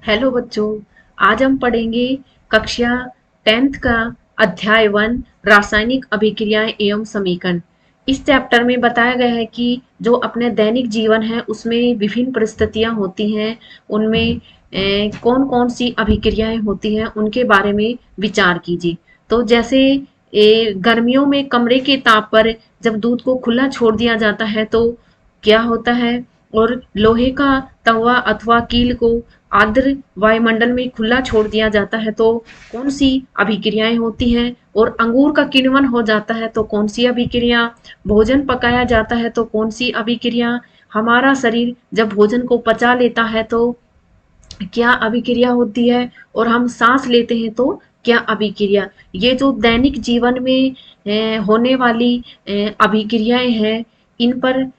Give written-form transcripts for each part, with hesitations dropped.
Hello बच्चों। आज हम पढ़ेंगे कक्षा 10th का अध्याय 1 रासायनिक अभिक्रियाएं एवं समीकरण। इस चैप्टर में बताया गया है कि जो अपने दैनिक जीवन है उसमें विभिन्न परिस्थितियां होती हैं, उनमें कौन कौन सी अभिक्रियाएं होती हैं उनके बारे में विचार कीजिए। तो जैसे गर्मियों में कमरे के ताप पर जब दूध को खुला छोड़ दिया जाता है तो क्या होता है, और लोहे का तवा अथवा कील को आर्द्र वायुमंडल में खुला छोड़ दिया जाता है तो कौन सी अभिक्रियाएं होती हैं, और अंगूर का किण्वन हो जाता है तो कौन सी अभिक्रिया, भोजन पकाया जाता है तो कौन सी अभिक्रिया, हमारा शरीर जब भोजन को पचा लेता है तो क्या अभिक्रिया होती है, और हम सांस लेते हैं तो क्या अभिक्रिया। ये जो दैनिक जीवन में होने वाली अभिक्रियाएं हैं, इन पर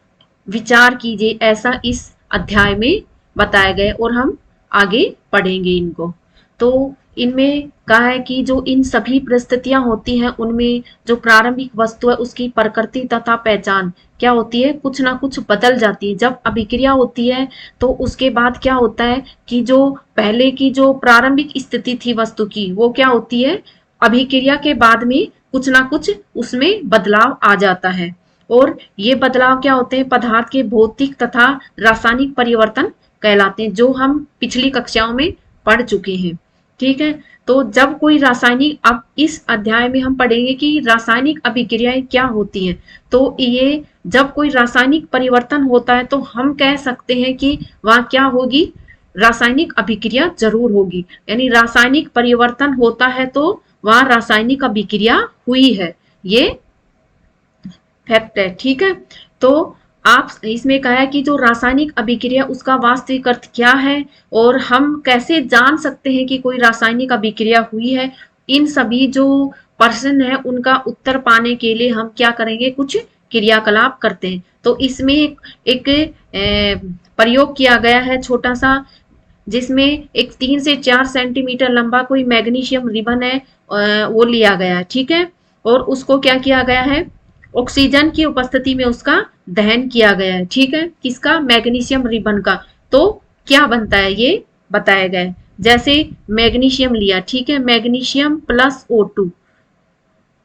विचार कीजिए, ऐसा इस अध्याय में बताया गया और हम आगे पढ़ेंगे इनको। तो इनमें कहा है कि जो इन सभी परिस्थितियां होती हैं उनमें जो प्रारंभिक वस्तु है उसकी प्रकृति तथा पहचान क्या होती है, कुछ ना कुछ बदल जाती है। जब अभिक्रिया होती है तो उसके बाद क्या होता है कि जो पहले की जो प्रारंभिक स्थिति थी वस्तु की वो क्या होती है, अभिक्रिया के बाद में कुछ ना कुछ उसमें बदलाव आ जाता है। और ये बदलाव क्या होते हैं, पदार्थ के भौतिक तथा रासायनिक परिवर्तन कहलाते हैं, जो हम पिछली कक्षाओं में पढ़ चुके हैं। ठीक है, तो जब कोई रासायनिक, अब इस अध्याय में हम पढ़ेंगे कि रासायनिक अभिक्रियाएं क्या होती हैं। तो ये जब कोई रासायनिक परिवर्तन होता है तो हम कह सकते हैं कि वह क्या होगी, रासायनिक अभिक्रिया जरूर होगी। यानी रासायनिक परिवर्तन होता है तो वह रासायनिक अभिक्रिया हुई है, ये फैक्ट है। ठीक है, तो आप इसमें कहा है कि जो रासायनिक अभिक्रिया उसका वास्तविक अर्थ क्या है, और हम कैसे जान सकते हैं कि कोई रासायनिक अभिक्रिया हुई है। इन सभी जो प्रश्न है उनका उत्तर पाने के लिए हम क्या करेंगे, कुछ क्रियाकलाप करते हैं। तो इसमें एक प्रयोग किया गया है छोटा सा, जिसमें एक 3 से 4 सेंटीमीटर लंबा कोई मैग्नीशियम रिबन है, वो लिया गया है। ठीक है, और उसको क्या किया गया है, ऑक्सीजन की उपस्थिति में उसका दहन किया गया है। ठीक है, किसका, मैग्नीशियम रिबन का। तो क्या बनता है ये बताया गया है। जैसे मैग्नीशियम लिया, ठीक है, मैग्नीशियम प्लस O2,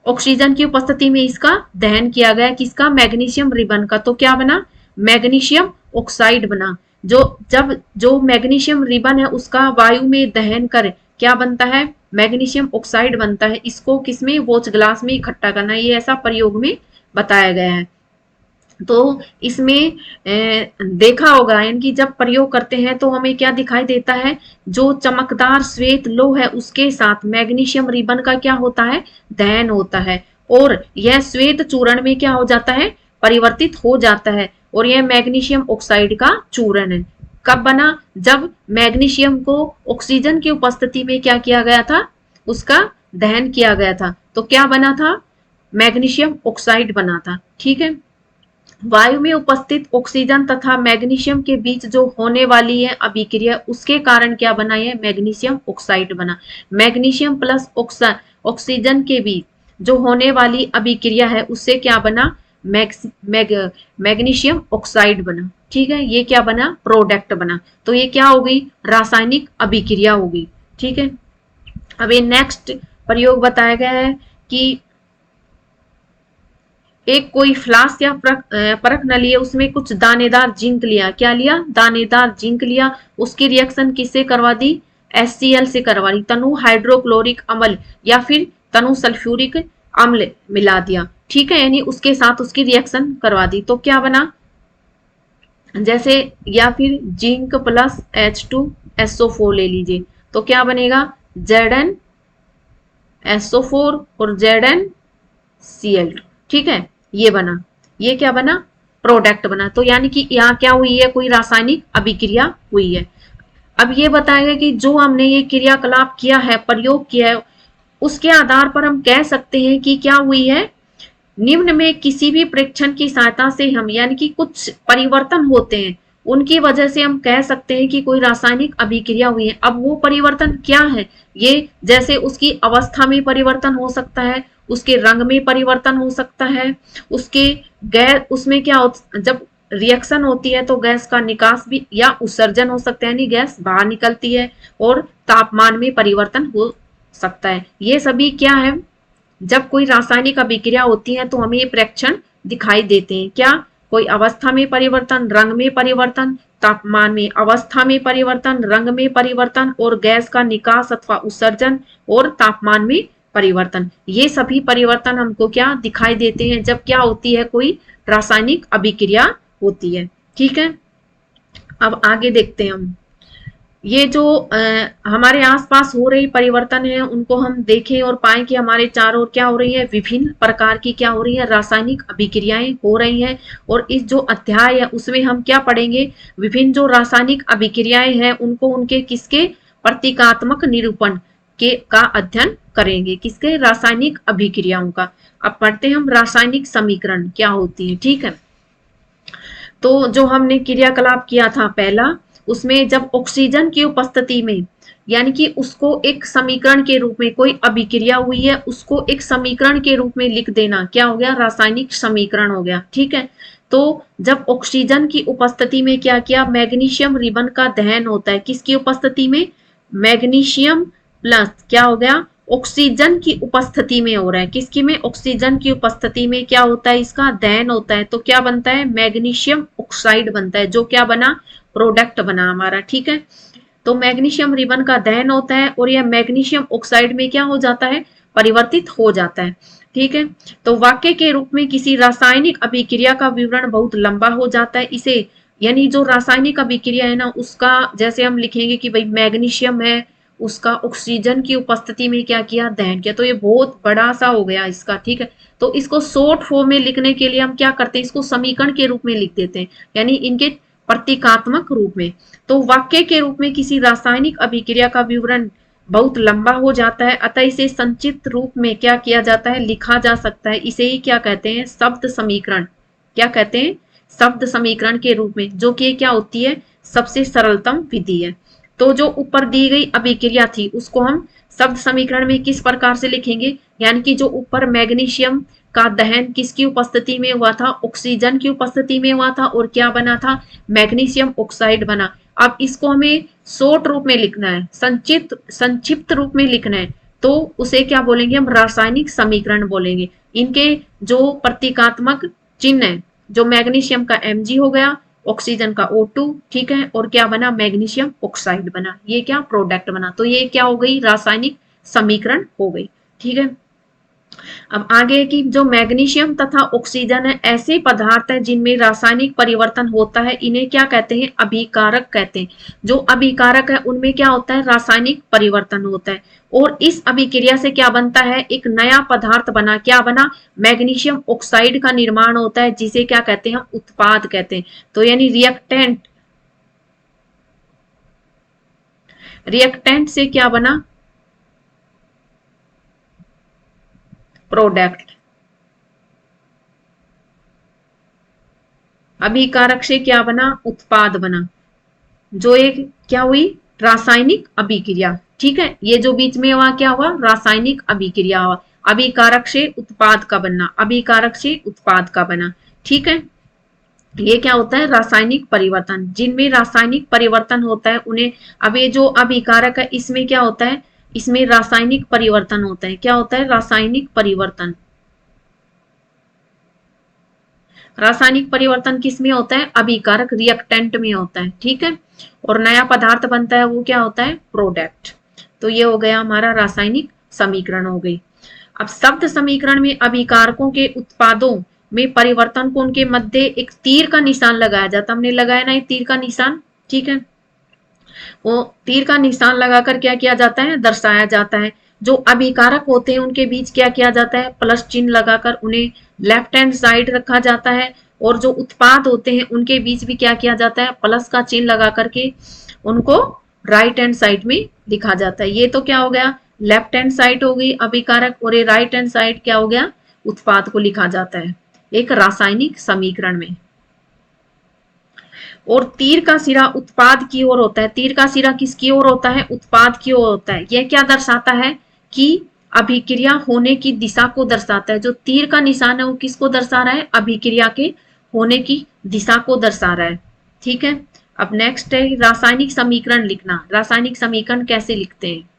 ऑक्सीजन की उपस्थिति में इसका दहन किया गया, किसका, मैग्नीशियम रिबन का। तो क्या बना, मैग्नीशियम ऑक्साइड बना। जो मैग्नीशियम रिबन है उसका वायु में दहन कर क्या बनता है, मैग्नीशियम ऑक्साइड बनता है। इसको किसमें, वॉच ग्लास में इकट्ठा करना, ये ऐसा प्रयोग में बताया गया है। तो इसमें देखा होगा, यानी कि जब प्रयोग करते हैं तो हमें क्या दिखाई देता है, जो चमकदार श्वेत लोह है उसके साथ मैग्नीशियम रिबन का क्या होता है, दहन होता है, और यह श्वेत चूर्ण में क्या हो जाता है, परिवर्तित हो जाता है, और यह मैग्नीशियम ऑक्साइड का चूर्ण है। कब बना, जब मैग्नीशियम को ऑक्सीजन की उपस्थिति में क्या किया गया था, उसका दहन किया गया था। तो क्या बना था, मैग्नीशियम ऑक्साइड बना था। ठीक है, वायु में उपस्थित ऑक्सीजन तथा मैग्नीशियम के बीच जो होने वाली है अभिक्रिया, उसके कारण क्या बना, है मैग्नीशियम ऑक्साइड बना। मैग्नीशियम प्लस ऑक्सीजन के बीच जो होने वाली अभिक्रिया है उससे क्या बना, मैग्नीशियम ऑक्साइड बना। ठीक है, ये क्या बना, प्रोडक्ट बना। तो ये क्या हो गई, रासायनिक अभिक्रिया हो गई। ठीक है, अब ये नेक्स्ट प्रयोग बताया गया है कि एक कोई फ्लास्क या परख न लिए, उसमें कुछ दानेदार जिंक लिया। क्या लिया, दानेदार जिंक लिया। उसकी रिएक्शन किससे करवा दी, HCl से करवा दी, तनु हाइड्रोक्लोरिक अम्ल या फिर तनु सल्फ्यूरिक अम्ल मिला दिया। ठीक है, यानी उसके साथ उसकी रिएक्शन करवा दी। तो क्या बना, जैसे, या फिर जिंक प्लस H2SO4 ले लीजिए, तो क्या बनेगा, ZnSO4 और ZnCl2। ठीक है, ये बना, ये क्या बना, प्रोडक्ट बना। तो यानी कि यहाँ क्या हुई है, कोई रासायनिक अभिक्रिया हुई है। अब ये बताएगा कि जो हमने ये क्रियाकलाप किया है, प्रयोग किया है, उसके आधार पर हम कह सकते हैं कि क्या हुई है, निम्न में किसी भी परीक्षण की सहायता से हम, यानी कि कुछ परिवर्तन होते हैं उनकी वजह से हम कह सकते हैं कि कोई रासायनिक अभिक्रिया हुई है। अब वो परिवर्तन क्या है, ये जैसे उसकी अवस्था में परिवर्तन हो सकता है, उसके रंग में परिवर्तन हो सकता है, उसके गैर उसमें क्या जब रिएक्शन होती है तो गैस का निकास भी या उत्सर्जन हो सकता है, यानी गैस बाहर निकलती है, और तापमान में परिवर्तन हो सकता है। ये सभी क्या है, जब कोई रासायनिक अभिक्रिया होती है तो हमें ये प्रेक्षण दिखाई देते हैं। क्या? कोई अवस्था में परिवर्तन, रंग में परिवर्तन, तापमान में अवस्था में परिवर्तन, रंग में परिवर्तन, और गैस का निकास अथवा उत्सर्जन और तापमान में परिवर्तन। ये सभी परिवर्तन हमको क्या दिखाई देते हैं जब क्या होती है, कोई रासायनिक अभिक्रिया होती है। ठीक है, अब आगे देखते हैं हम। ये जो हमारे आसपास हो रही परिवर्तन है उनको हम देखें और पाएं कि हमारे चारों ओर क्या हो रही है, विभिन्न प्रकार की क्या हो रही है, रासायनिक अभिक्रियाएं हो रही हैं। और इस जो अध्याय है उसमें हम क्या पढ़ेंगे, विभिन्न जो रासायनिक अभिक्रियाएं हैं उनको उनके किसके प्रतीकात्मक निरूपण के का अध्ययन करेंगे, किसके, रासायनिक अभिक्रियाओं का। अब पढ़ते हैं हम रासायनिक समीकरण क्या होती है। ठीक है, तो जो हमने क्रियाकलाप किया था पहला, उसमें जब ऑक्सीजन की उपस्थिति में, यानी कि उसको एक समीकरण के रूप में, कोई अभिक्रिया हुई है उसको एक समीकरण के रूप में लिख देना, क्या हो गया, रासायनिक समीकरण हो गया। ठीक है, तो जब ऑक्सीजन की उपस्थिति में क्या किया, मैग्नीशियम रिबन का दहन होता है, किसकी उपस्थिति में, मैग्नीशियम प्लस क्या हो गया, ऑक्सीजन की उपस्थिति में हो रहा है, किसकी में, ऑक्सीजन की उपस्थिति में क्या होता है, इसका दहन होता है, तो क्या बनता है, मैग्नीशियम ऑक्साइड बनता है, जो क्या बना, प्रोडक्ट बना हमारा। ठीक है, तो मैग्नीशियम रिबन का दहन होता है और यह मैग्नीशियम ऑक्साइड में क्या हो जाता है, परिवर्तित हो जाता है। ठीक है, तो वाक्य के रूप में किसी रासायनिक अभिक्रिया का विवरण बहुत लंबा हो जाता है, इसे यानी जो रासायनिक अभिक्रिया है ना उसका जैसे हम लिखेंगे कि भाई मैग्नीशियम है, उसका ऑक्सीजन की उपस्थिति में क्या किया, दहन किया, तो ये बहुत बड़ा सा हो गया इसका। ठीक है, तो इसको शॉर्ट फॉर्म में लिखने के लिए हम क्या करते हैं, इसको समीकरण के रूप में लिख देते हैं, यानी इनके प्रतीकात्मक रूप में। तो वाक्य के रूप में किसी रासायनिक अभिक्रिया का विवरण बहुत लंबा हो जाता है, अतः इसे संक्षिप्त रूप में क्या किया जाता है, लिखा जा सकता है। इसे ही क्या कहते हैं, शब्द समीकरण। क्या कहते हैं, शब्द समीकरण के रूप में, जो कि क्या होती है, सबसे सरलतम विधि है। तो जो ऊपर दी गई अभिक्रिया थी उसको हम शब्द समीकरण में किस प्रकार से लिखेंगे, यानी कि जो ऊपर मैग्नीशियम का दहन किसकी उपस्थिति में हुआ था, ऑक्सीजन की उपस्थिति में हुआ था, और क्या बना था, मैग्नीशियम ऑक्साइड बना। अब इसको हमें शॉर्ट रूप में लिखना है, संक्षिप्त रूप में लिखना है, तो उसे क्या बोलेंगे, हम रासायनिक समीकरण बोलेंगे। इनके जो प्रतीकात्मक चिन्ह है, जो मैग्नीशियम का Mg हो गया, ऑक्सीजन का O2, ठीक है, और क्या बना, मैग्नीशियम ऑक्साइड बना, ये क्या, प्रोडक्ट बना। तो ये क्या हो गई, रासायनिक समीकरण हो गई। ठीक है, अब आगे की जो मैग्नीशियम तथा ऑक्सीजन है, ऐसे पदार्थ हैं जिनमें रासायनिक परिवर्तन होता है, इन्हें क्या कहते हैं, अभिकारक कहते हैं। जो अभिकारक है उनमें क्या होता है, रासायनिक परिवर्तन होता है, और इस अभिक्रिया से क्या बनता है, एक नया पदार्थ बना, क्या बना, मैग्नीशियम ऑक्साइड का निर्माण होता है, जिसे क्या कहते हैं, उत्पाद कहते हैं। तो यानी रिएक्टेंट से क्या बना, प्रोडक्ट। अभिकारक से क्या बना, उत्पाद बना, जो एक क्या हुई, रासायनिक अभिक्रिया। ठीक है, ये जो बीच में हुआ क्या हुआ, रासायनिक अभिक्रिया हुआ, अभिकारक से उत्पाद का बनना, अभिकारक से उत्पाद का बना। ठीक है, ये क्या होता है, रासायनिक परिवर्तन। जिनमें रासायनिक परिवर्तन होता है उन्हें, अब ये जो अभिकारक है इसमें क्या होता है, इसमें रासायनिक परिवर्तन होता है। क्या होता है, रासायनिक परिवर्तन। रासायनिक परिवर्तन किस में होता है, अभिकारक रिएक्टेंट में होता है। ठीक है, और नया पदार्थ बनता है, वो क्या होता है, प्रोडक्ट। तो ये हो गया हमारा रासायनिक समीकरण हो गई। अब शब्द समीकरण में अभिकारकों के उत्पादों में परिवर्तन को उनके मध्य एक तीर का निशान लगाया जाता, हमने लगाया ना एक तीर का निशान। ठीक है, वो तीर का निशान लगाकर क्या किया जाता है, दर्शाया जाता है। जो अभिकारक होते हैं उनके बीच क्या किया जाता है, प्लस चिन्ह लगाकर उन्हें लेफ्ट हैंड साइड रखा जाता है, और जो उत्पाद होते हैं उनके बीच भी क्या किया जाता है, प्लस का चिन्ह लगा करके उनको राइट हैंड साइड में लिखा जाता है। ये तो क्या हो गया, लेफ्ट हैंड साइड हो गई अभिकारक, और ये राइट हैंड साइड क्या हो गया, उत्पाद को लिखा जाता है एक रासायनिक समीकरण में। और तीर का सिरा उत्पाद की ओर होता है, तीर का सिरा किसकी ओर होता है, उत्पाद की ओर होता है। यह क्या दर्शाता है कि अभिक्रिया होने की दिशा को दर्शाता है। जो तीर का निशान है वो किसको दर्शा रहा है, अभिक्रिया के होने की दिशा को दर्शा रहा है। ठीक है, अब नेक्स्ट है रासायनिक समीकरण लिखना। रासायनिक समीकरण कैसे लिखते हैं?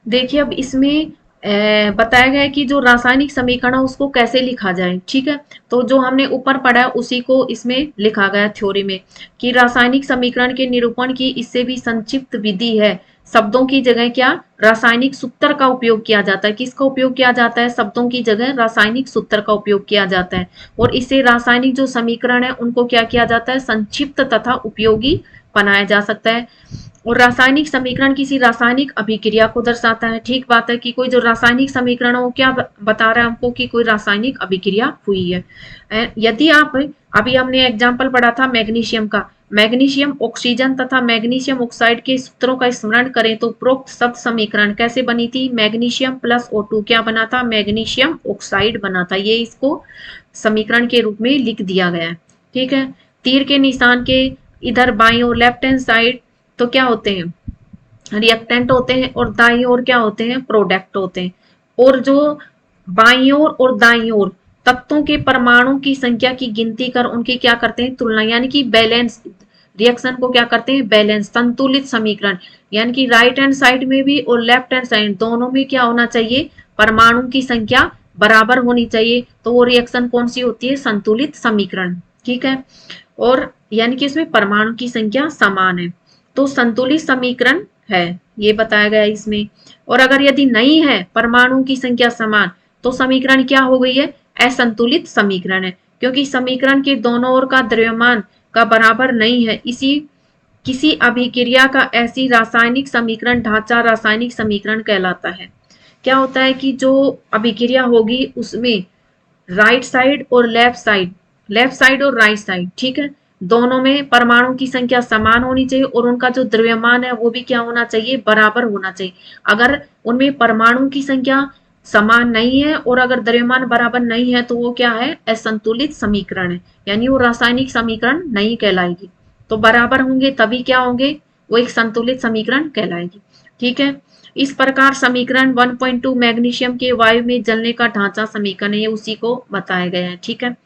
देखिए अब इसमें बताया गया है कि जो रासायनिक समीकरण है उसको कैसे लिखा जाए। ठीक है, तो जो हमने ऊपर पढ़ा है उसी को इसमें लिखा गया है थ्योरी में, कि रासायनिक समीकरण के निरूपण की इससे भी संक्षिप्त विधि है। शब्दों की जगह क्या, रासायनिक सूत्र का उपयोग किया जाता है। किसका उपयोग किया जाता है? शब्दों की जगह रासायनिक सूत्र का उपयोग किया जाता है। और इससे रासायनिक जो समीकरण है उनको क्या किया जाता है? संक्षिप्त तथा उपयोगी बनाया जा सकता है। और रासायनिक समीकरण किसी रासायनिक अभिक्रिया को दर्शाता है। ठीक बात है कि कोई जो रासायनिक समीकरण है वो क्या बता रहा है हमको, कि कोई रासायनिक अभिक्रिया हुई है। यदि आप, अभी हमने एग्जाम्पल पढ़ा था मैग्नीशियम का, मैग्नीशियम ऑक्सीजन तथा मैग्नीशियम ऑक्साइड के सूत्रों का स्मरण करें तो उपरोक्त शब्द समीकरण कैसे बनी थी? मैग्नीशियम प्लस O2 क्या बना था? मैग्नीशियम ऑक्साइड बना था। ये इसको समीकरण के रूप में लिख दिया गया है। ठीक है, तीर के निशान के इधर बाईं और लेफ्ट हैंड साइड तो क्या होते हैं? रिएक्टेंट होते हैं, और दाईं ओर क्या होते हैं? प्रोडक्ट होते हैं। और जो बाईं ओर और दाईं ओर तत्वों के परमाणु की संख्या की गिनती कर उनकी क्या करते हैं? तुलना, यानी कि बैलेंस रिएक्शन को क्या करते हैं? बैलेंस, संतुलित समीकरण। यानी कि राइट हैंड साइड में भी और लेफ्ट हैंड साइड दोनों में क्या होना चाहिए? परमाणु की संख्या बराबर होनी चाहिए। तो वो रिएक्शन कौन सी होती है? संतुलित समीकरण। ठीक है, और यानी कि इसमें परमाणु की संख्या समान है तो संतुलित समीकरण है, ये बताया गया इसमें। और अगर यदि नहीं है परमाणु की संख्या समान तो समीकरण क्या हो गई है? असंतुलित समीकरण है, क्योंकि समीकरण के दोनों ओर का द्रव्यमान का बराबर नहीं है। इसी किसी अभिक्रिया का ऐसी रासायनिक समीकरण ढांचा रासायनिक समीकरण कहलाता है। क्या होता है कि जो अभिक्रिया होगी उसमें राइट साइड और लेफ्ट साइड और राइट साइड, ठीक है, दोनों में परमाणु की संख्या समान होनी चाहिए और उनका जो द्रव्यमान है वो भी क्या होना चाहिए? बराबर होना चाहिए। अगर उनमें परमाणु की संख्या समान नहीं है और अगर द्रव्यमान बराबर नहीं है तो वो क्या है? असंतुलित समीकरण है, यानी वो रासायनिक समीकरण नहीं कहलाएगी। तो बराबर होंगे तभी क्या होंगे? वो एक संतुलित समीकरण कहलाएगी। ठीक है, इस प्रकार समीकरण 1.2 मैग्नीशियम के वायु में जलने का ढांचा समीकरण है, ये उसी को बताया गया है। ठीक है,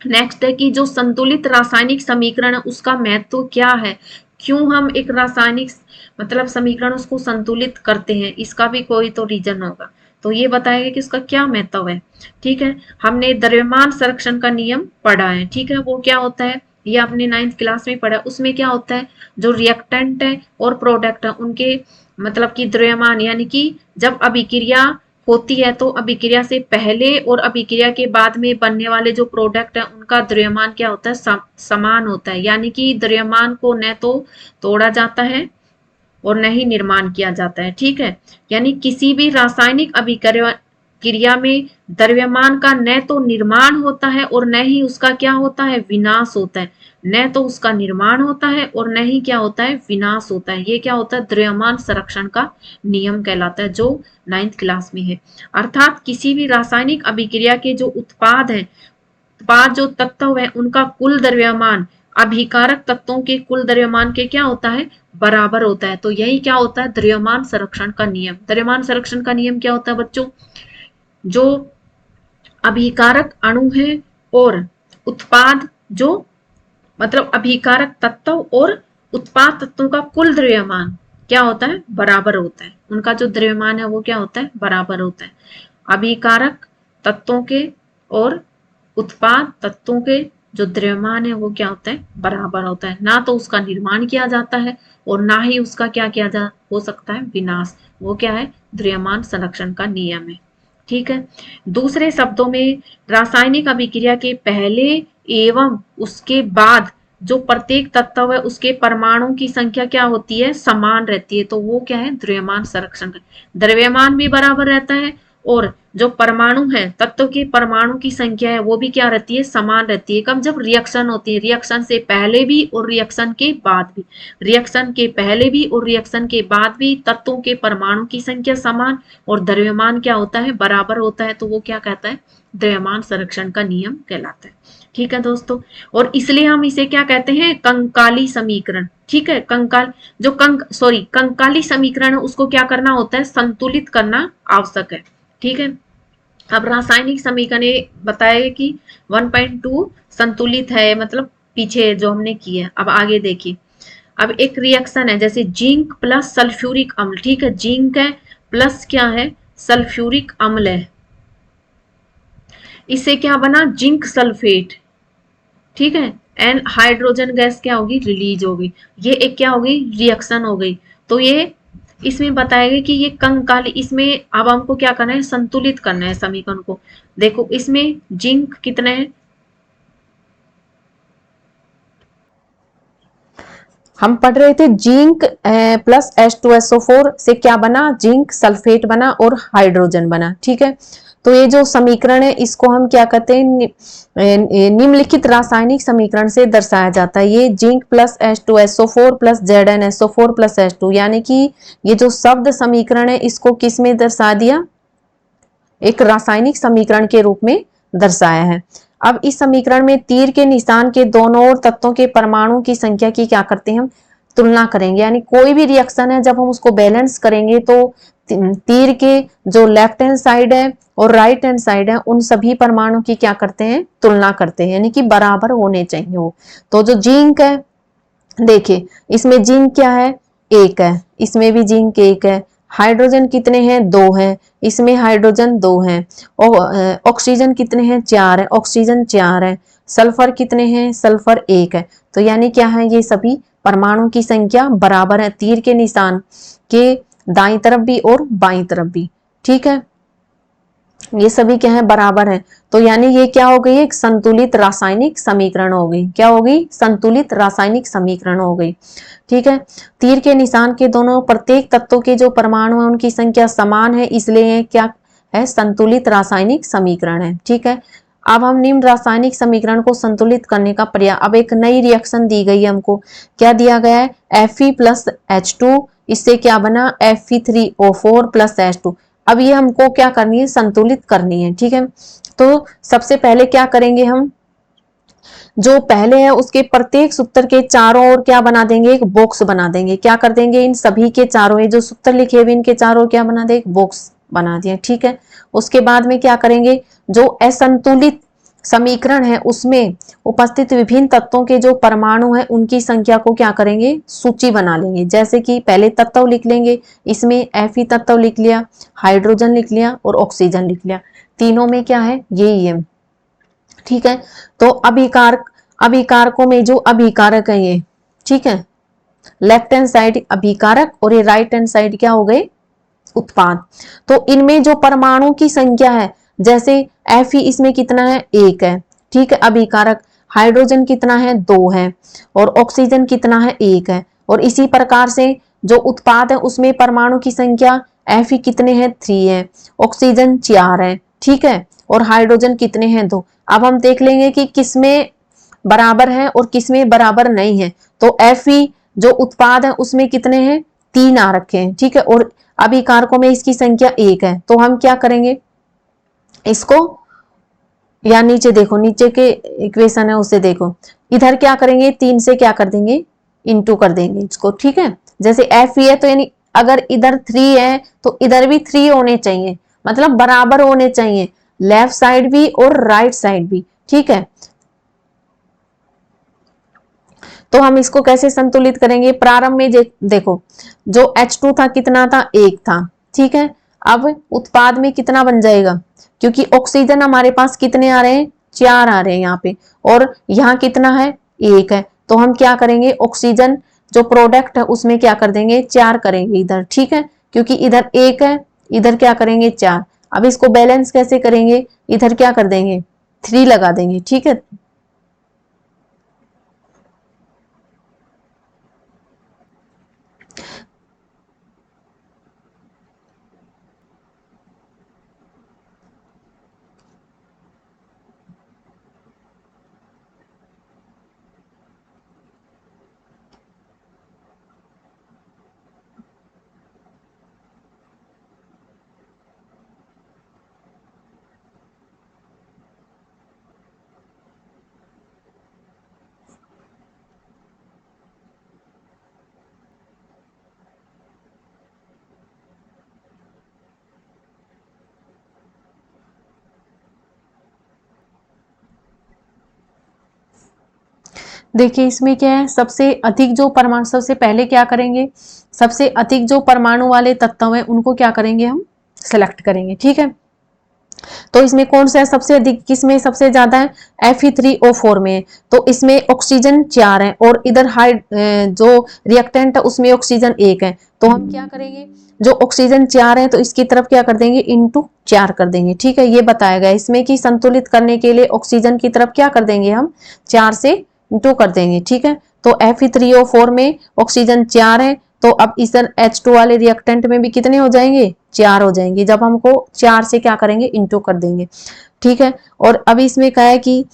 नेक्स्ट है कि जो संतुलित रासायनिक समीकरण है उसका महत्व क्या है? क्यों हम एक रासायनिक मतलब समीकरण उसको संतुलित करते हैं? इसका भी कोई तो रीजन होगा, तो ये बताएगा कि उसका क्या महत्व है। ठीक है, हमने द्रव्यमान संरक्षण का नियम पढ़ा है। ठीक है, वो क्या होता है? ये आपने 9th क्लास में पढ़ा। उसमें क्या होता है? जो रिएक्टेंट है और प्रोडक्ट है उनके मतलब कि द्रव्यमान, यानी कि जब अभिक्रिया होती है तो अभिक्रिया से पहले और अभिक्रिया के बाद में बनने वाले जो प्रोडक्ट है उनका द्रव्यमान क्या होता है? समान होता है। यानी कि द्रव्यमान को न तो तोड़ा जाता है और न ही निर्माण किया जाता है। ठीक है, यानी किसी भी रासायनिक अभिक्रिया में द्रव्यमान का न तो निर्माण होता है और न ही उसका क्या होता है? विनाश होता है। न तो उसका निर्माण होता है और न ही क्या होता है? विनाश होता है। ये क्या होता है? द्रव्यमान संरक्षण का नियम कहलाता है, जो 9th क्लास में है। अर्थात किसी भी रासायनिक अभिक्रिया के जो उत्पाद है, उत्पाद जो तत्व है उनका कुल द्रव्यमान अभिकारक तत्वों के कुल द्रव्यमान के क्या होता है? बराबर होता है। तो यही क्या होता है? द्रव्यमान संरक्षण का नियम। द्रव्यमान संरक्षण का नियम क्या होता है बच्चों? जो अभिकारक अणु है और उत्पाद जो मतलब अभिकारक तत्व और उत्पाद तत्वों का कुल द्रव्यमान क्या होता है? बराबर होता है। उनका जो द्रव्यमान है वो क्या होता है? बराबर होता है। अभिकारक तत्वों के और उत्पाद तत्वों के जो द्रव्यमान है वो क्या होता है? बराबर होता है। ना तो उसका निर्माण किया जाता है और ना ही उसका क्या किया जा हो सकता है? विनाश। वो क्या है? द्रव्यमान संरक्षण का नियम है। ठीक है, दूसरे शब्दों में रासायनिक अभिक्रिया के पहले एवं उसके बाद जो प्रत्येक तत्व है उसके परमाणु की संख्या क्या होती है? समान रहती है। तो वो क्या है? द्रव्यमान संरक्षण। द्रव्यमान भी बराबर रहता है और जो परमाणु है, तत्व के परमाणु की संख्या है वो भी क्या रहती है? समान रहती है। कब? जब रिएक्शन होती है। रिएक्शन से पहले भी और रिएक्शन के बाद भी। रिएक्शन के पहले भी और रिएक्शन के बाद भी तत्वों के परमाणु की संख्या समान और द्रव्यमान क्या होता है? बराबर होता है। तो वो क्या कहता है? द्रव्यमान संरक्षण का नियम कहलाता है। ठीक है दोस्तों, और इसलिए हम इसे क्या कहते हैं? कंकाली समीकरण। ठीक है, कंकाली समीकरण है उसको क्या करना होता है? संतुलित करना आवश्यक है। ठीक है, अब रासायनिक समीकरण ये बताएगा कि 1.2 संतुलित है, मतलब पीछे जो हमने की है। अब आगे देखिए, अब एक रिएक्शन है जैसे जिंक प्लस सल्फ्यूरिक अम्ल, ठीक है, जिंक है प्लस क्या है, सल्फ्यूरिक अम्ल है, इससे क्या बना, जिंक सल्फेट, ठीक है, एंड हाइड्रोजन गैस क्या होगी, रिलीज होगी। ये एक क्या हो गई, रिएक्शन हो गई। तो ये इसमें बताएगा कि ये कंकाली, इसमें अब हमको क्या करना है, संतुलित करना है समीकरण को। देखो इसमें जिंक कितना है, हम पढ़ रहे थे जिंक प्लस H2SO4 से क्या बना, जिंक सल्फेट बना और हाइड्रोजन बना, ठीक है। तो ये जो समीकरण है इसको हम क्या कहते हैं, निम्नलिखित रासायनिक समीकरण से दर्शाया जाता है। ये zinc plus H2SO4 plus ZnSO4 plus H2, यानी कि ये जो शब्द समीकरण है इसको किस में दर्शा दिया, एक रासायनिक समीकरण के रूप में दर्शाया है। अब इस समीकरण में तीर के निशान के दोनों ओर तत्वों के परमाणु की संख्या की क्या करते हैं, हम तुलना करेंगे। यानी कोई भी रिएक्शन है जब हम उसको बैलेंस करेंगे तो तीर के जो लेफ्ट हैंड साइड है और राइट हैंड साइड है उन सभी परमाणु की क्या करते हैं, तुलना करते हैं, यानी कि बराबर होने चाहिए वो। तो जो जिंक है, देखिए इसमें जिंक क्या है, एक है, इसमें भी जिंक एक है। हाइड्रोजन कितने हैं, दो हैं, इसमें हाइड्रोजन दो हैं। और ऑक्सीजन कितने हैं, चार है, ऑक्सीजन चार है। सल्फर कितने हैं, सल्फर एक है। तो यानी क्या है, ये सभी परमाणु की संख्या बराबर है, तीर के निशान के दाई तरफ भी और बाई तरफ भी, ठीक है। ये सभी क्या है, बराबर है। तो यानी ये क्या हो गई, एक संतुलित रासायनिक समीकरण हो गई। क्या हो गई, संतुलित रासायनिक समीकरण हो गई, ठीक है। तीर के निशान के दोनों प्रत्येक तत्वों के जो परमाणु है उनकी संख्या समान है, इसलिए क्या है, संतुलित रासायनिक समीकरण है, ठीक है। अब हम निम्न रासायनिक समीकरण को संतुलित करने का प्रयास, अब एक नई रिएक्शन दी गई है हमको। क्या दिया गया है, Fe प्लस H2, इससे क्या बना, Fe3O4 प्लस H2। अब ये हमको क्या करनी है, संतुलित करनी है, ठीक है। तो सबसे पहले क्या करेंगे, हम जो पहले है उसके प्रत्येक सूत्र के चारों ओर क्या बना देंगे, एक बॉक्स बना देंगे। क्या कर देंगे, इन सभी के चारों, ये जो सूत्र लिखे हुए इनके चारों ओर क्या बना दे, एक बॉक्स बना दिया, ठीक है। उसके बाद में क्या करेंगे, जो असंतुलित समीकरण है उसमें उपस्थित विभिन्न तत्वों के जो परमाणु है उनकी संख्या को क्या करेंगे, सूची बना लेंगे। जैसे कि पहले तत्व लिख लेंगे, इसमें Fe तत्व लिख लिया, हाइड्रोजन लिख लिया और ऑक्सीजन लिख लिया। तीनों में क्या है, यही है, ठीक है। तो अभिकारक, अभिकारकों में जो अभिकारक है ये, ठीक है, लेफ्ट हैंड साइड अभिकारक और ये राइट हैंड साइड क्या हो गए, उत्पाद। तो इनमें जो परमाणु की संख्या है, जैसे Fe इसमें कितना है, एक है, ठीक है, अभिकारक। हाइड्रोजन कितना है, दो है, और ऑक्सीजन कितना है, एक है। और इसी प्रकार से जो उत्पाद है उसमें परमाणु की संख्या Fe कितने हैं, थ्री है, ऑक्सीजन चार है, ठीक है, और हाइड्रोजन कितने हैं, दो। अब हम देख लेंगे कि किसमें बराबर है और किसमें बराबर नहीं है। तो Fe जो उत्पाद है उसमें कितने हैं, तीन आ रखे हैं, ठीक है, और अभिकारकों में इसकी संख्या एक है। तो हम क्या करेंगे इसको, या नीचे देखो, नीचे के इक्वेशन है उसे देखो, इधर क्या करेंगे, तीन से क्या कर देंगे, इंटू कर देंगे इसको, ठीक है। जैसे एफ है तो यानी अगर इधर थ्री है तो इधर भी थ्री होने चाहिए, मतलब बराबर होने चाहिए, लेफ्ट साइड भी और राइट साइड भी, ठीक है। तो हम इसको कैसे संतुलित करेंगे, प्रारंभ में देखो, जो H2 था कितना था, एक था, ठीक है। अब उत्पाद में कितना बन जाएगा, क्योंकि ऑक्सीजन हमारे पास कितने आ रहे हैं, चार आ रहे हैं यहाँ पे, और यहाँ कितना है, एक है। तो हम क्या करेंगे, ऑक्सीजन जो प्रोडक्ट है उसमें क्या कर देंगे, चार करेंगे इधर, ठीक है, क्योंकि इधर एक है, इधर क्या करेंगे, चार। अब इसको बैलेंस कैसे करेंगे, इधर क्या कर देंगे, थ्री लगा देंगे, ठीक है। देखिए इसमें क्या है, सबसे अधिक जो परमाणु, सबसे पहले क्या करेंगे, सबसे अधिक जो परमाणु वाले तत्व हैं उनको क्या करेंगे, हम सिलेक्ट करेंगे, ठीक है। तो इसमें कौन सा है सबसे अधिक, किसमें सबसे ज्यादा है, Fe3O4 में। तो इसमें ऑक्सीजन 4 है और इधर जो रिएक्टेंट है उसमें ऑक्सीजन 1 है। तो हम क्या करेंगे, जो ऑक्सीजन 4 है तो इसकी तरफ क्या कर देंगे, इंटू 4 कर देंगे, ठीक है। ये बताया गया इसमें कि संतुलित करने के लिए ऑक्सीजन की तरफ क्या कर देंगे, हम 4 से इंटू कर देंगे, ठीक है। तो Fe3O4 में ऑक्सीजन 4 है, तो अब इधर H2 वाले रिएक्टेंट में भी कितने हो जाएंगे, 4 हो जाएंगे। जब हमको 4 से क्या करेंगे, इंटू कर देंगे, ठीक है। और अभी इसमें क्या है कि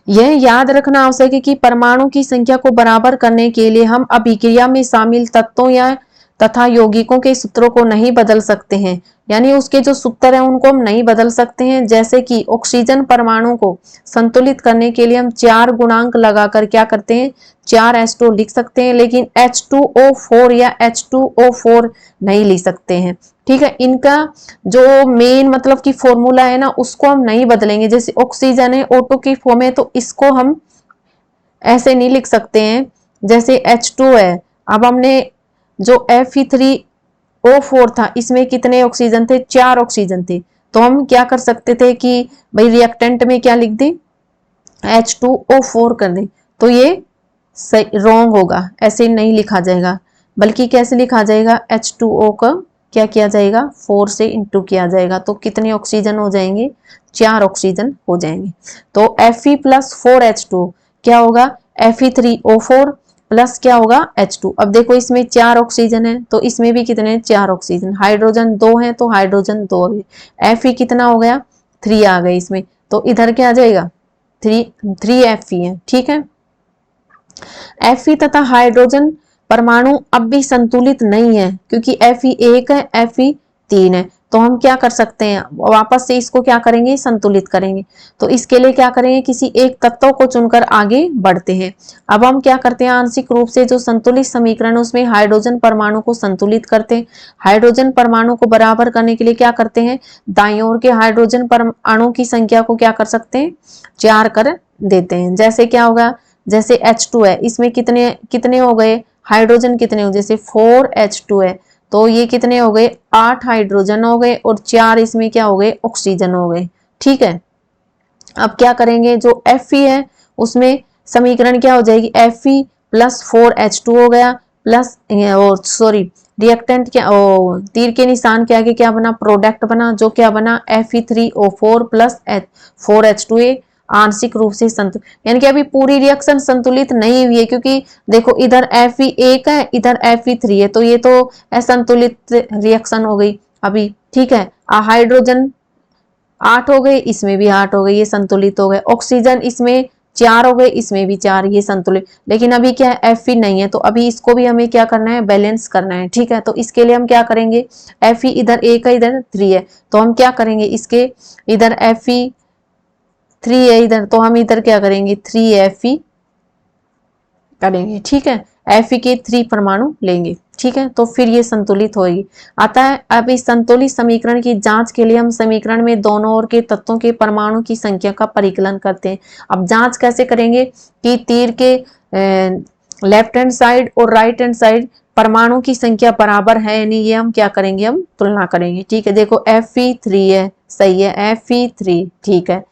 यह याद रखना आवश्यक है कि परमाणु की संख्या को बराबर करने के लिए हम अभिक्रिया में शामिल तत्वों या तथा यौगिकों के सूत्रों को नहीं बदल सकते हैं, यानी उसके जो सूत्र हैं उनको हम नहीं बदल सकते हैं। जैसे कि ऑक्सीजन परमाणु को संतुलित करने के लिए हम 4 गुणांक लगाकर क्या करते हैं, 4H2 लिख सकते हैं, लेकिन H2O4 या H2O4 नहीं लिख सकते हैं, ठीक है। इनका जो मेन मतलब कि फॉर्मूला है ना उसको हम नहीं बदलेंगे। जैसे ऑक्सीजन है O2 की फॉर्म है, तो इसको हम ऐसे नहीं लिख सकते हैं जैसे H2 है। अब हमने जो Fe3O4 था इसमें कितने ऑक्सीजन थे, 4 ऑक्सीजन थे। तो हम क्या कर सकते थे कि भाई रिएक्टेंट में क्या लिख दें, H2O4 कर दें। तो ये सही रॉन्ग होगा, ऐसे नहीं लिखा जाएगा, बल्कि कैसे लिखा जाएगा, H2O का क्या किया जाएगा, 4 से इंटू किया जाएगा। तो कितने ऑक्सीजन हो जाएंगे, 4 ऑक्सीजन हो जाएंगे। तो Fe प्लस 4H2 क्या होगा, Fe3O4 प्लस क्या होगा, H2। अब देखो इसमें 4 ऑक्सीजन है तो इसमें भी कितने, 4 ऑक्सीजन, हाइड्रोजन 2 है तो हाइड्रोजन 2 आ गए। Fe कितना हो गया, 3 आ गए इसमें, तो इधर क्या आ जाएगा, 3 Fe है, ठीक है। Fe तथा हाइड्रोजन परमाणु अब भी संतुलित नहीं है, क्योंकि Fe1 है, Fe3 है। तो हम क्या कर सकते हैं, वापस से इसको क्या करेंगे, संतुलित करेंगे। तो इसके लिए क्या करेंगे, किसी एक तत्व को चुनकर आगे बढ़ते हैं। अब हम क्या करते हैं, आंशिक रूप से जो संतुलित समीकरण उसमें हाइड्रोजन परमाणु को संतुलित करते हैं। हाइड्रोजन परमाणु को बराबर करने के लिए क्या करते हैं, दाईं ओर के हाइड्रोजन परमाणु की संख्या को क्या कर सकते हैं, 4 कर देते हैं। जैसे क्या होगा, जैसे H2 है, इसमें कितने कितने हो गए, हाइड्रोजन कितने हो, जैसे 4H2 है तो ये कितने हो गए, 8 हाइड्रोजन हो गए और 4 इसमें क्या हो गए, ऑक्सीजन हो गए, ठीक है। अब क्या करेंगे, जो Fe है उसमें समीकरण क्या हो जाएगी, Fe प्लस 4H2 हो गया, प्लस सॉरी रिएक्टेंट क्या, तीर के निशान के आगे क्या बना, प्रोडक्ट बना, जो क्या बना, Fe3O4 प्लस 4H2 आंशिक रूप से संतुलित, यानी कि अभी पूरी रिएक्शन संतुलित नहीं हुई है, क्योंकि देखो इधर Fe1 है, इधर Fe3 है, तो ये तो असंतुलित रिएक्शन हो गई अभी, ठीक है। हाइड्रोजन 8 हो गए, इसमें भी 8 हो गए, ये संतुलित हो गए। ऑक्सीजन इसमें 4 हो गए, इसमें भी 4, ये संतुलित। लेकिन अभी क्या है, Fe नहीं है, तो अभी इसको भी हमें क्या करना है, बैलेंस करना है, ठीक है। तो इसके लिए हम क्या करेंगे, Fe इधर 1 है, इधर 3 है, तो हम क्या करेंगे, इसके इधर Fe3 है इधर, तो हम इधर क्या करेंगे, 3Fe करेंगे, ठीक है। Fe के 3 परमाणु लेंगे, ठीक है, तो फिर ये संतुलित होगी। आता है अब इस संतुलित समीकरण की जांच के लिए हम समीकरण में दोनों ओर के तत्वों के परमाणु की संख्या का परिकलन करते हैं। अब जांच कैसे करेंगे कि तीर के लेफ्ट हैंड साइड और राइट हैंड साइड परमाणु की संख्या बराबर है या नहीं, ये हम क्या करेंगे, हम तुलना करेंगे, ठीक है। देखो Fe3 है, सही है, Fe3 ठीक है।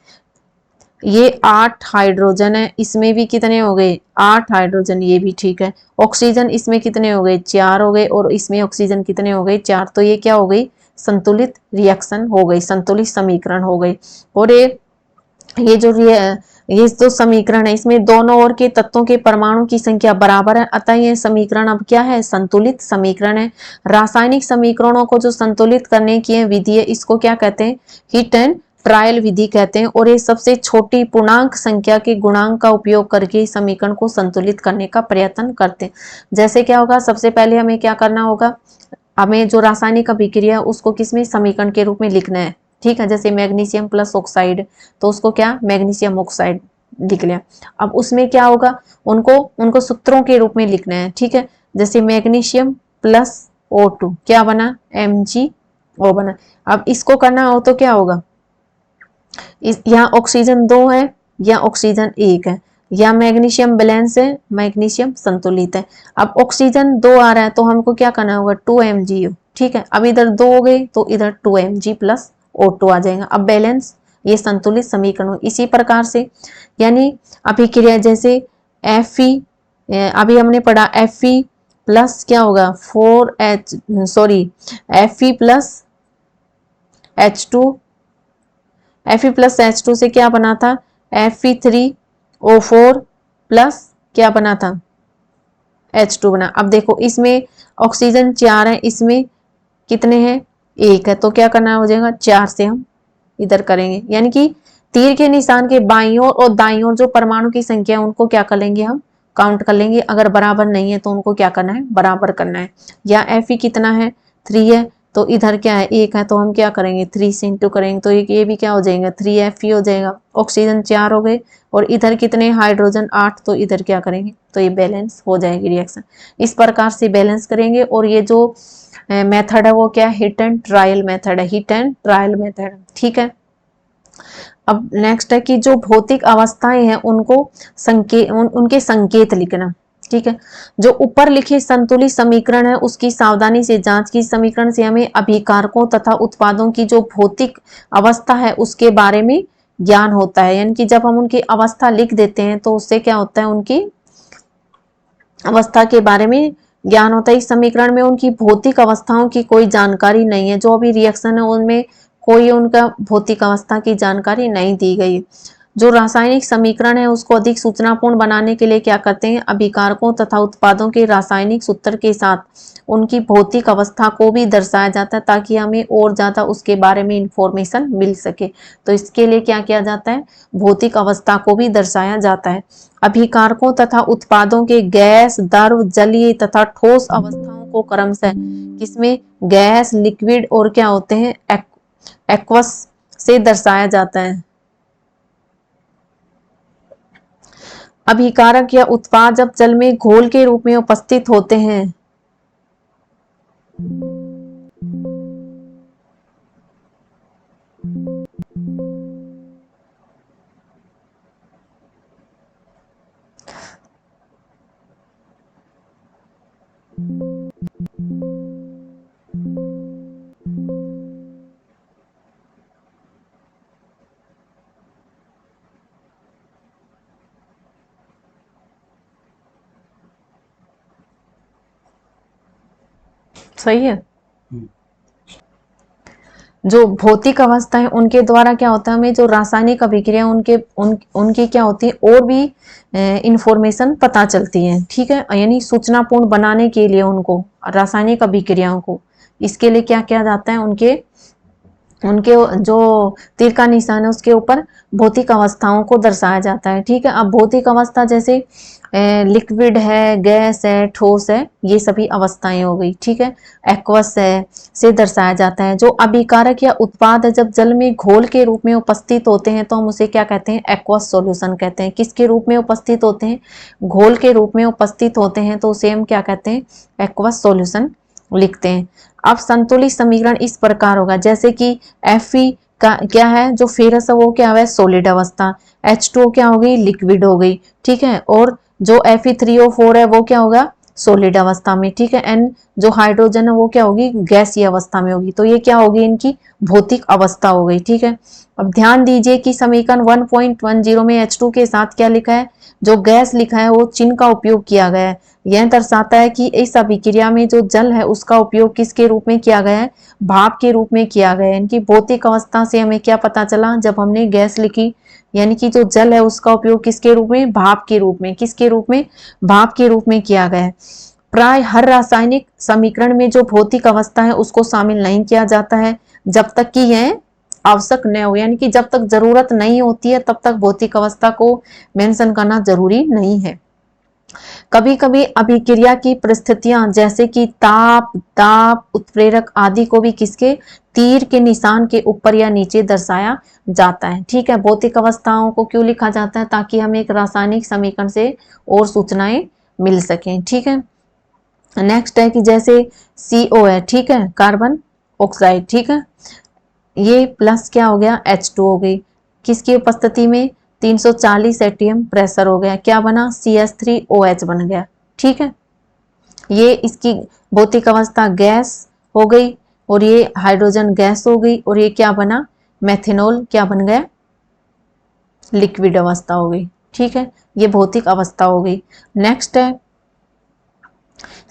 ये 8 हाइड्रोजन है, इसमें भी कितने हो गए, 8 हाइड्रोजन, ये भी ठीक है। ऑक्सीजन इसमें कितने हो गए, 4 हो गए, और इसमें ऑक्सीजन कितने हो गए, 4। तो ये क्या हो गई, संतुलित रिएक्शन हो गई, संतुलित समीकरण हो गई। और ये जो समीकरण है इसमें दोनों ओर के तत्वों के परमाणु की संख्या बराबर है, अतः यह समीकरण अब क्या है, संतुलित समीकरण है। रासायनिक समीकरणों को जो संतुलित करने की विधि है इसको क्या कहते हैं, हीट एंड ट्रायल विधि कहते हैं। और ये सबसे छोटी पूर्णांक संख्या के गुणांक का उपयोग करके समीकरण को संतुलित करने का प्रयत्न करते हैं। जैसे क्या होगा, सबसे पहले हमें क्या करना होगा, हमें जो रासायनिक अभिक्रिया है उसको किसमें, समीकरण के रूप में लिखना है, ठीक है। जैसे मैग्नीशियम प्लस ऑक्साइड, तो उसको क्या, मैग्नीशियम ऑक्साइड लिख लिया। अब उसमें क्या होगा, उनको सूत्रों के रूप में लिखना है, ठीक है। जैसे मैग्नीशियम प्लस O2 क्या बना, MgO बना। अब इसको करना हो तो क्या होगा, यहाँ ऑक्सीजन 2 है, यहाँ ऑक्सीजन 1 है, या मैग्नीशियम बैलेंस है, मैग्नीशियम संतुलित है। अब ऑक्सीजन 2 आ रहा है तो हमको क्या करना होगा 2 mgO, ठीक है। अब इधर 2 हो गए तो इधर 2 mg प्लस O2 आ जाएगा। अब बैलेंस, ये संतुलित समीकरण हो। इसी प्रकार से यानी अभिक्रिया जैसे Fe, अभी हमने पढ़ा Fe प्लस क्या होगा 4H, sorry Fe plus H2, Fe plus H2 से क्या बना था Fe3O4 प्लस क्या बना था H2 बना। अब देखो इसमें ऑक्सीजन 4 है, इसमें कितने हैं 1 है, तो क्या करना हो जाएगा 4 से हम इधर करेंगे, यानी कि तीर के निशान के बाईं ओर और दाईं ओर जो परमाणु की संख्या है उनको क्या कर लेंगे हम काउंट कर लेंगे। अगर बराबर नहीं है तो उनको क्या करना है बराबर करना है। या Fe कितना है 3 है, तो इधर क्या है 1 है, तो हम क्या करेंगे 3 से इंटू करेंगे, तो ये भी क्या हो जाएगा 3Fe हो जाएगा। ऑक्सीजन 4 हो गए और इधर कितने हाइड्रोजन 8, तो इधर क्या करेंगे तो ये बैलेंस हो जाएगी रिएक्शन। इस प्रकार से बैलेंस करेंगे। और ये जो मेथड है वो क्या हिट एंड ट्रायल मेथड है, हिट एंड ट्रायल मेथड, ठीक है। अब नेक्स्ट है कि जो भौतिक अवस्थाएं हैं उनको उनके संकेत लिखना, ठीक है। जो ऊपर लिखे संतुलित समीकरण है उसकी सावधानी से जांच की। समीकरण से हमें अभिकारकों तथा उत्पादों की जो भौतिक अवस्था है उसके बारे में ज्ञान होता है, यानी कि जब हम उनकी अवस्था लिख देते हैं तो उससे क्या होता है उनकी अवस्था के बारे में ज्ञान होता है। इस समीकरण में उनकी भौतिक अवस्थाओं की कोई जानकारी नहीं है, जो अभी रिएक्शन है उनमें कोई उनका भौतिक अवस्था की जानकारी नहीं दी गई। जो रासायनिक समीकरण है उसको अधिक सूचनापूर्ण बनाने के लिए क्या करते हैं अभिकारकों तथा उत्पादों के रासायनिक सूत्र के साथ उनकी भौतिक अवस्था को भी दर्शाया जाता है, ताकि हमें और ज्यादा उसके बारे में इंफॉर्मेशन मिल सके। तो इसके लिए क्या किया जाता है भौतिक अवस्था को भी दर्शाया जाता है। अभिकारकों तथा उत्पादों के गैस, द्रव, जलीय तथा ठोस अवस्थाओं को क्रमशः किसमें गैस, लिक्विड और क्या होते हैं एक्वस से दर्शाया जाता है। अभिकारक या उत्पाद जब जल में घोल के रूप में उपस्थित होते हैं सही है। जो भौतिक अवस्था है उनके द्वारा क्या होता है हमें जो रासायनिक अभिक्रिया उनकी क्या होती है और भी इंफॉर्मेशन पता चलती है, ठीक है। यानी सूचनापूर्ण बनाने के लिए उनको रासायनिक अभिक्रियाओं को इसके लिए क्या किया जाता है उनके जो तीर का निशान है उसके ऊपर भौतिक अवस्थाओं को दर्शाया जाता है, ठीक है। अब भौतिक अवस्था जैसे लिक्विड है, गैस है, ठोस है, ये सभी अवस्थाएं हो गई, ठीक है। एक्वस है से दर्शाया जाता है। जो अभिकारक या उत्पाद है जब जल में घोल के रूप में उपस्थित होते हैं तो हम उसे क्या कहते हैं एक्वस सॉल्यूशन कहते हैं। किसके रूप में उपस्थित होते हैं घोल के रूप में उपस्थित होते हैं तो उसे हम क्या कहते हैं एक्वस सॉल्यूशन लिखते हैं। अब संतुलित समीकरण इस प्रकार होगा जैसे कि Fe का क्या है जो फेरस है वो क्या है सॉलिड अवस्था, H2O क्या हो गई लिक्विड हो गई, ठीक है। और जो Fe3O4 है वो क्या होगा सॉलिड अवस्था में, ठीक है। N जो हाइड्रोजन है वो क्या होगी गैसीय अवस्था में होगी। तो ये क्या होगी इनकी भौतिक अवस्था हो गई, ठीक है। अब ध्यान दीजिए कि समीकरण 1.10 में H2 के साथ क्या लिखा है जो गैस लिखा है वो चिन्ह का उपयोग किया गया है। यह दर्शाता है कि इस अभिक्रिया में जो जल है उसका उपयोग किसके रूप में किया गया है भाप के रूप में किया गया है। इनकी भौतिक अवस्था से हमें क्या पता चला जब हमने गैस लिखी, यानी कि जो जल है उसका उपयोग किसके रूप में भाप के रूप में, किसके रूप में भाप के रूप में किया गया है। प्राय हर रासायनिक समीकरण में जो भौतिक अवस्था है उसको शामिल नहीं किया जाता है जब तक कि यह आवश्यक न हो, यानी कि जब तक जरूरत नहीं होती है तब तक भौतिक अवस्था को मेंशन करना जरूरी नहीं है। कभी कभी अभिक्रिया की परिस्थितियां जैसे कि ताप, दाब, उत्प्रेरक आदि को भी किसके तीर के निशान के ऊपर या नीचे दर्शाया जाता है, ठीक है। भौतिक अवस्थाओं को क्यों लिखा जाता है ताकि हमें एक रासायनिक समीकरण से और सूचनाएं मिल सकें, ठीक है। नेक्स्ट है कि जैसे CO है, ठीक है, कार्बन ऑक्साइड, ठीक है, ये प्लस क्या हो गया H2 हो गई किसकी उपस्थिति में 340 एटीएम प्रेशर हो गया, क्या बना, CH3OH बन गया। ठीक है, ये इसकी भौतिक अवस्था गैस हो गई और ये हाइड्रोजन गैस हो गई और ये क्या बना, मेथेनॉल क्या बन गया, लिक्विड अवस्था हो गई। ठीक है, ये भौतिक अवस्था हो गई। नेक्स्ट है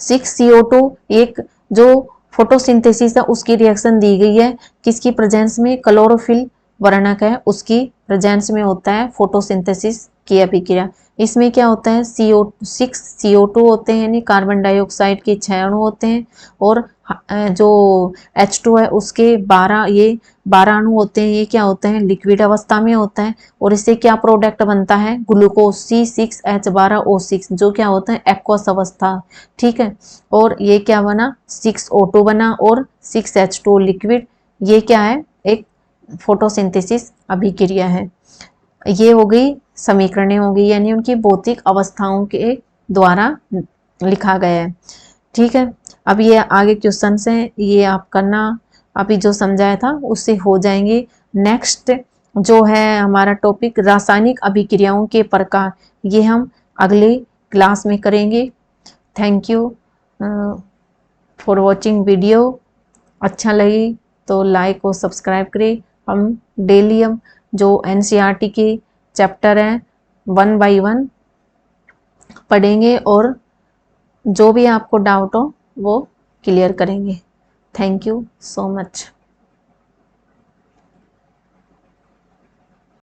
6CO2, एक जो फोटोसिंथेसिस है उसकी रिएक्शन दी गई है, किसकी प्रेजेंस में, क्लोरोफिल वर्णक है उसकी प्रेजेंस में होता है फोटोसिंथेसिस की अभिक्रिया। इसमें क्या होता है, CO6 CO2 होते हैं, यानी कार्बन डाइऑक्साइड के 6 अणु होते हैं और जो H2 है उसके 12 अणु होते हैं। ये क्या होते हैं, लिक्विड अवस्था में होता है और इससे क्या प्रोडक्ट बनता है, ग्लूकोज C6H12O6 जो क्या होता है, एक्वस अवस्था। ठीक है, और ये क्या बना, 6O2 बना और 6H2 लिक्विड। ये क्या है, एक फोटोसिंथेसिस अभिक्रिया है। ये हो गई समीकरणें हो गई, यानी उनकी भौतिक अवस्थाओं के द्वारा लिखा गया है। ठीक है, अब ये आगे क्वेश्चन हैं, ये आप करना, अभी जो समझाया था उससे हो जाएंगे। नेक्स्ट जो है हमारा टॉपिक रासायनिक अभिक्रियाओं के प्रकार, ये हम अगले क्लास में करेंगे। Thank you for watching video. अच्छा लगी तो लाइक और सब्सक्राइब करें। हम डेली जो NCERT के चैप्टर हैं 1 by 1 पढ़ेंगे और जो भी आपको डाउट हो वो क्लियर करेंगे। Thank you so much.